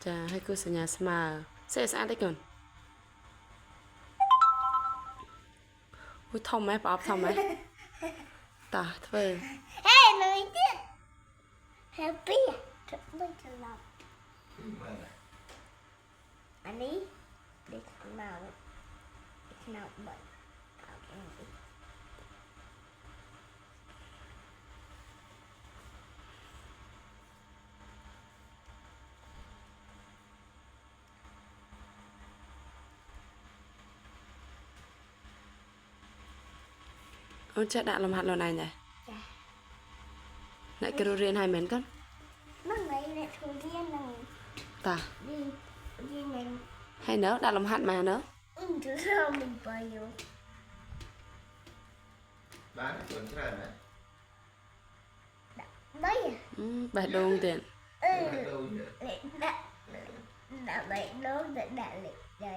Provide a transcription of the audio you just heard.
จะให้กูสัญญาสมาเสียสะอาดได้ก่อนอุ้ยทอมไหมป๊อปทอมไหมตาเธอ เฮ้ยหนุ่ยเจี๊ยบแฮปปี้จะไม่จะหลับอันนี้เด็กหนาวหนาวบ่อยông chắc đã làm hạt lần này nhỉ lại cái đồ riêng hai mến con นั่งไหนเนี่ยทุเรียนนั่ง ta ดีดีนั่ง hay nữa đã làm hạt mà nữa จะเริ่มมีไปอยู่ bán chuẩn thế này này ได้อะ bài đôn tiền เออ đâu vậy เล็กได้ได้ไปโน้ตได้เล็กใหญ่